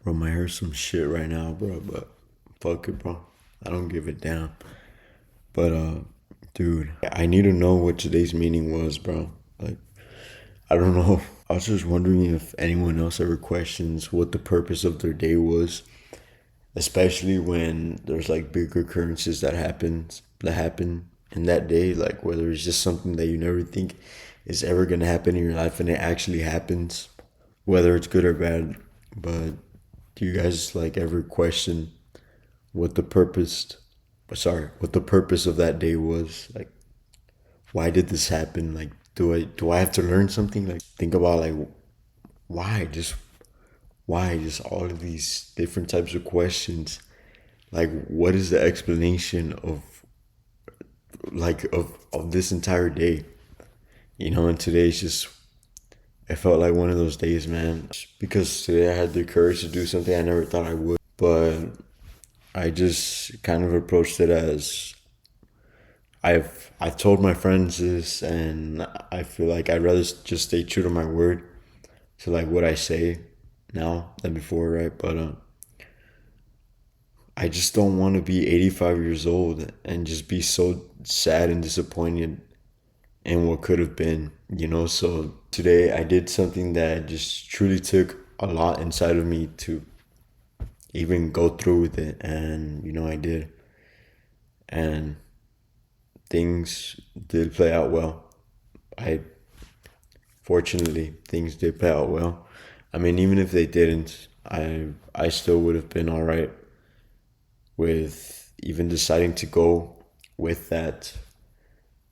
Bro, my hair's some shit right now, bro, but fuck it, bro. I don't give a damn. But, dude, I need to know what today's meaning was, bro. Like, I don't know. I was just wondering if anyone else ever questions what the purpose of their day was, especially when there's like big occurrences that happen in that day, like whether it's just something that you never think is ever gonna happen in your life and it actually happens, whether it's good or bad. But do you guys like ever question what the purpose what the purpose of that day was? Like, why did this happen? Like, do I have to learn something? Like, think about like why just why just all of these different types of questions. Like, what is the explanation of of this entire day? And today's just, it felt like one of those days, man, because today I had the courage to do something I never thought I would. But I just kind of approached it as I've told my friends this, and I feel like I'd rather just stay true to my word, to like what I say now than before, right? But I just don't want to be 85 years old and just be so sad and disappointed in what could have been. So today I did something that just truly took a lot inside of me to even go through with it, and I did, and things did play out well. I Fortunately, things did play out well. I mean, even if they didn't, I still would have been all right with even deciding to go with that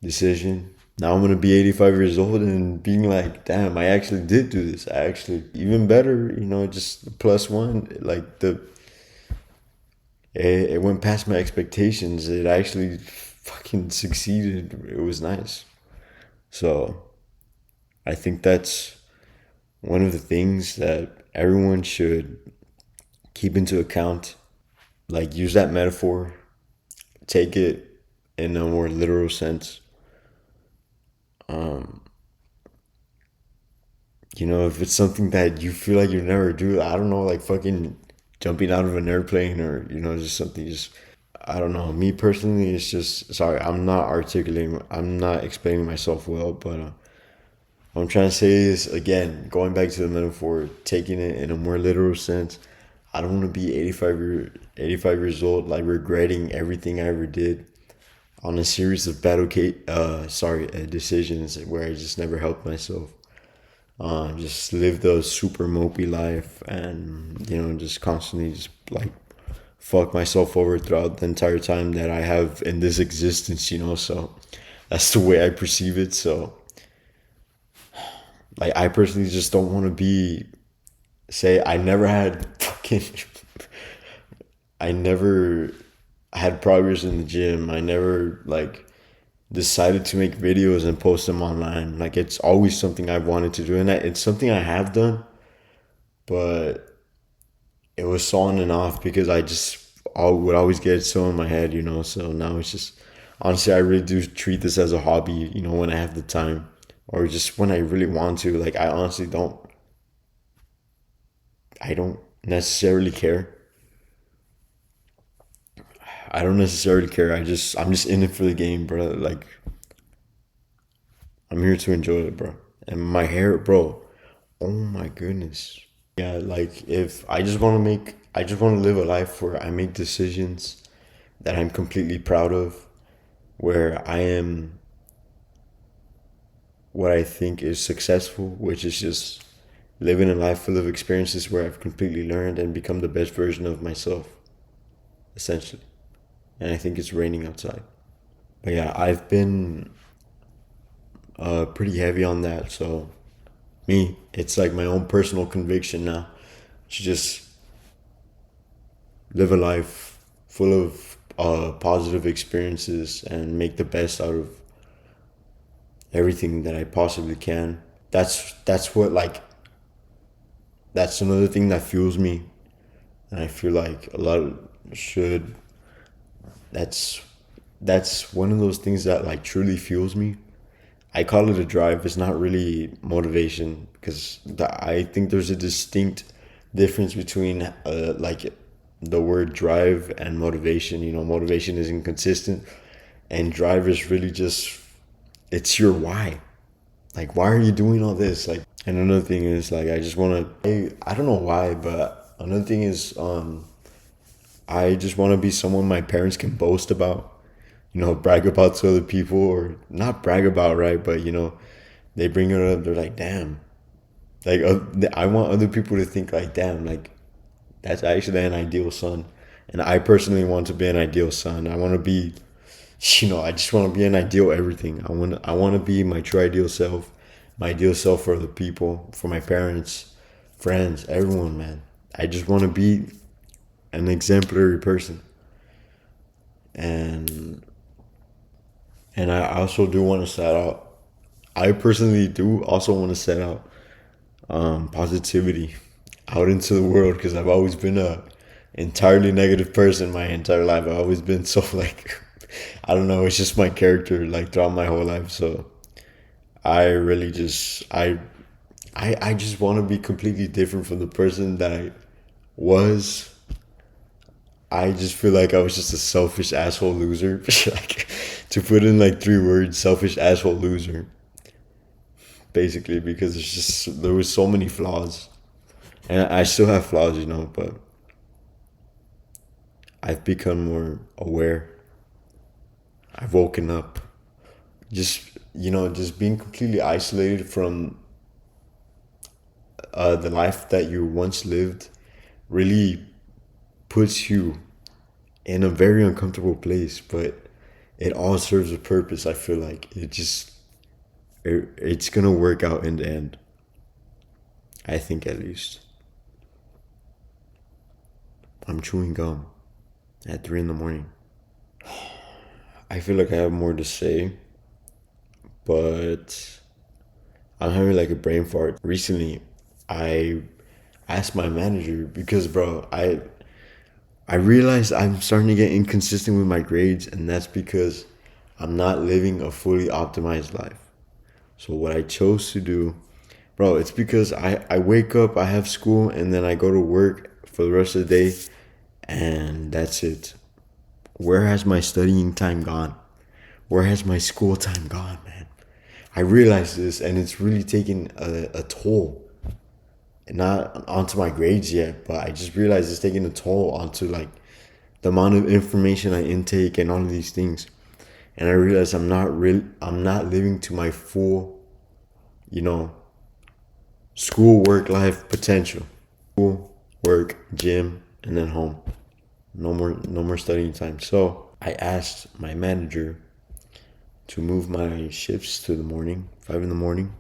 decision. Now I'm gonna be 85 years old and being like, damn, I actually did do this. I actually, even better, just plus one. Like, it went past my expectations. It actually fucking succeeded. It was nice. So I think that's one of the things that everyone should keep into account. Like, use that metaphor, take it in a more literal sense. If it's something that you feel like you never do, I don't know, like fucking jumping out of an airplane, or just something, just, I don't know. Me personally, it's just, sorry, I'm not explaining myself well, but what I'm trying to say is, again, going back to the metaphor, taking it in a more literal sense. I don't want to be 85 years old, like regretting everything I ever did on a series of decisions where I just never helped myself. Just live the super mopey life, and just constantly just like fuck myself over throughout the entire time that I have in this existence. So that's the way I perceive it. So, like, I personally just don't want to be, say, I never had progress in the gym. I never like decided to make videos and post them online. Like, it's always something I've wanted to do, and it's something I have done, but it was so on and off because I just would always get it so in my head. So now it's just, honestly, I really do treat this as a hobby, when I have the time, or just when I really want to. Like, I honestly don't necessarily care. I don't necessarily care. I'm just in it for the game, bro. Like, I'm here to enjoy it, bro. And my hair, bro. Oh my goodness. Yeah, like, if I just want to live a life where I make decisions that I'm completely proud of, where I am what I think is successful, which is just living a life full of experiences where I've completely learned and become the best version of myself, essentially. And I think it's raining outside. But yeah, I've been pretty heavy on that. So, it's like my own personal conviction now to just live a life full of positive experiences and make the best out of everything that I possibly can. That's what, like, that's another thing that fuels me, and I feel like a lot of should. That's that's one of those things that like truly fuels me. I call it a drive. It's not really motivation because I think there's a distinct difference between like the word drive and motivation. You know, motivation is inconsistent, and drive is really just it's your why. Like, why are you doing all this? Like, and another thing is like I just want to. I don't know why, but another thing is I just want to be someone my parents can boast about. You know, brag about to other people, or not brag about, right? But you know, they bring it up. They're like, damn. Like, I want other people to think like, damn, like that's actually an ideal son. And I personally want to be an ideal son. I want to be, you know, I just want to be an ideal everything. I want to be my true ideal self, my ideal self for the people, for my parents, friends, everyone, man. I just want to be an exemplary person. And I also do want to set out. I personally do also want to set out positivity out into the world because I've always been a entirely negative person my entire life. I've always been so like I don't know, it's just my character like throughout my whole life. So I really just I just want to be completely different from the person that I was. I just feel like I was just a selfish asshole loser. Like to put in like 3 words, selfish asshole loser. Basically, because it's just there was so many flaws, and I still have flaws, you know, but I've become more aware. I've woken up. Just you know, just being completely isolated from the life that you once lived really puts you in a very uncomfortable place, but it all serves a purpose. I feel like it's gonna work out in the end. I think at least. I'm chewing gum at 3 in the morning. I feel like I have more to say, but I'm having like a brain fart. Recently, I asked my manager because, bro, I realized I'm starting to get inconsistent with my grades, and that's because I'm not living a fully optimized life. So what I chose to do, bro, it's because I wake up, I have school, and then I go to work for the rest of the day, and that's it. Where has my studying time gone? Where has my school time gone, man? I realized this, and it's really taking a toll. Not onto my grades yet, but I just realized it's taking a toll onto like the amount of information I intake and all of these things. And I realized I'm not living to my full, you know, school, work, life potential. School, work, gym, and then home. No more studying time. So I asked my manager to move my shifts to the morning, 5 in the morning.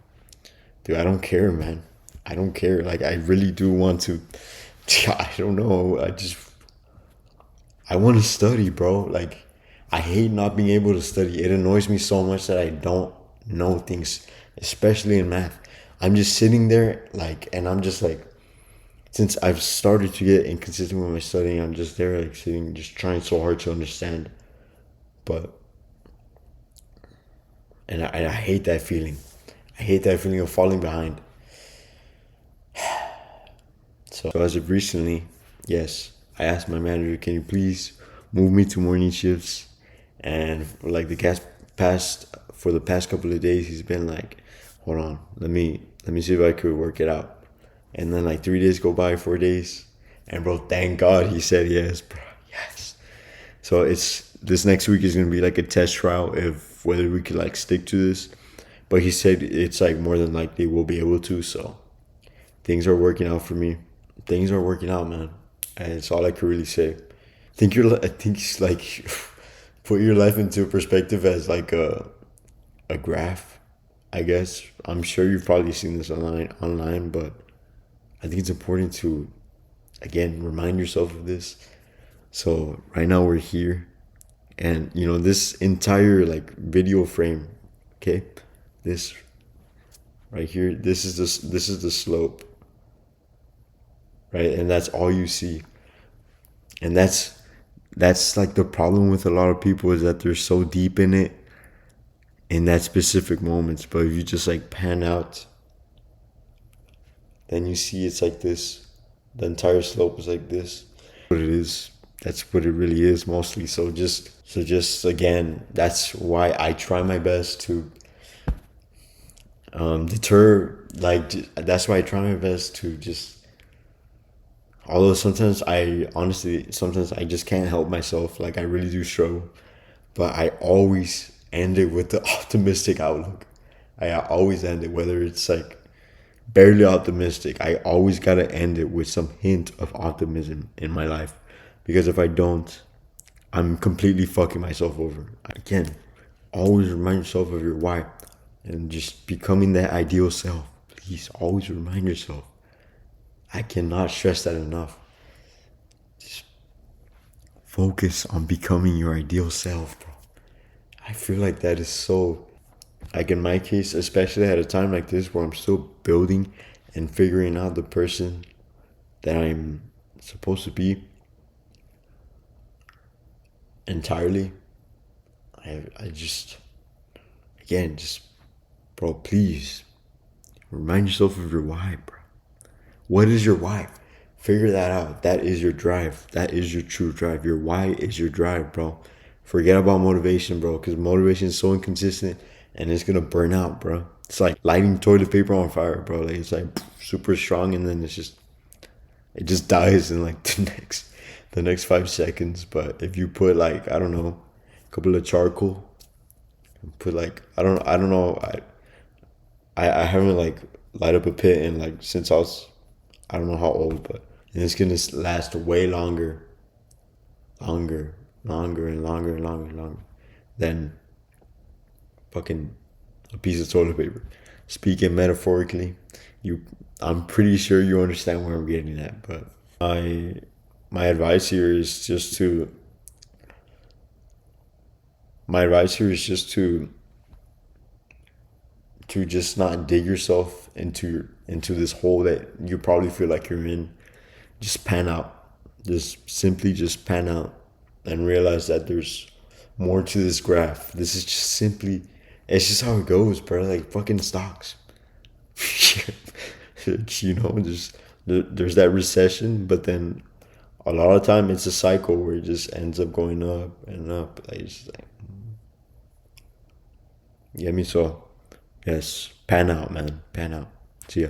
Dude, I don't care, man. I don't care. Like I really do want to. I don't know. I want to study, bro. Like I hate not being able to study. It annoys me so much that I don't know things, especially in math. I'm just sitting there like, and I'm just like, since I've started to get inconsistent with my studying, I'm just there like sitting, just trying so hard to understand. But and I hate that feeling. I hate that feeling of falling behind. So as of recently, yes, I asked my manager, can you please move me to morning shifts? And for like the past couple of days, he's been like, hold on, let me see if I could work it out. And then like 3 days go by, 4 days, and bro, thank God he said yes, bro, yes. So it's this next week is gonna be like a test trial if whether we could like stick to this. But he said it's like more than likely we'll be able to. So things are working out for me. Things are working out, man, and it's all I could really say. I think it's like put your life into perspective as like a graph. I guess I'm sure you've probably seen this online, but I think it's important to again remind yourself of this. So right now we're here, and you know this entire like video frame, okay, this right here, this is the slope, right, and that's all you see, and that's like the problem with a lot of people is that they're so deep in it in that specific moments. But if you just like pan out, then you see it's like this. The entire slope is like this. What it is. That's what it really is mostly. So just again, that's why I try my best to deter. Like that's why I try my best to just. Although sometimes sometimes I just can't help myself. Like I really do struggle, but I always end it with the optimistic outlook. I always end it, whether it's like barely optimistic. I always gotta end it with some hint of optimism in my life, because if I don't, I'm completely fucking myself over. Again, always remind yourself of your why, and just becoming that ideal self. Please always remind yourself. I cannot stress that enough. Just focus on becoming your ideal self, bro. I feel like that is so, like in my case, especially at a time like this where I'm still building and figuring out the person that I'm supposed to be entirely. I just, again, just, bro, please remind yourself of your why, bro. What is your why? Figure that out. That is your drive. That is your true drive. Your why is your drive, bro. Forget about motivation, bro, because motivation is so inconsistent and it's gonna burn out, bro. It's like lighting toilet paper on fire, bro. Like it's like super strong and then it just dies in like the next 5 seconds. But if you put like, I don't know, a couple of charcoal, put like, I don't know, I haven't like light up a pit in like since I don't know how old, but and it's gonna last way longer and longer and longer and longer than fucking a piece of toilet paper. Speaking metaphorically, you, I'm pretty sure you understand where I'm getting at. But my advice here is just to my advice here is just just not dig yourself into this hole that you probably feel like you're in. Just pan out. Just simply just pan out and realize that there's more to this graph. This is just simply, it's just how it goes, bro. Like fucking stocks. Just there's that recession, but then a lot of time it's a cycle where it just ends up going up and up. Like it's just like, you get me? So yes, pan out, man. Pan out. See ya.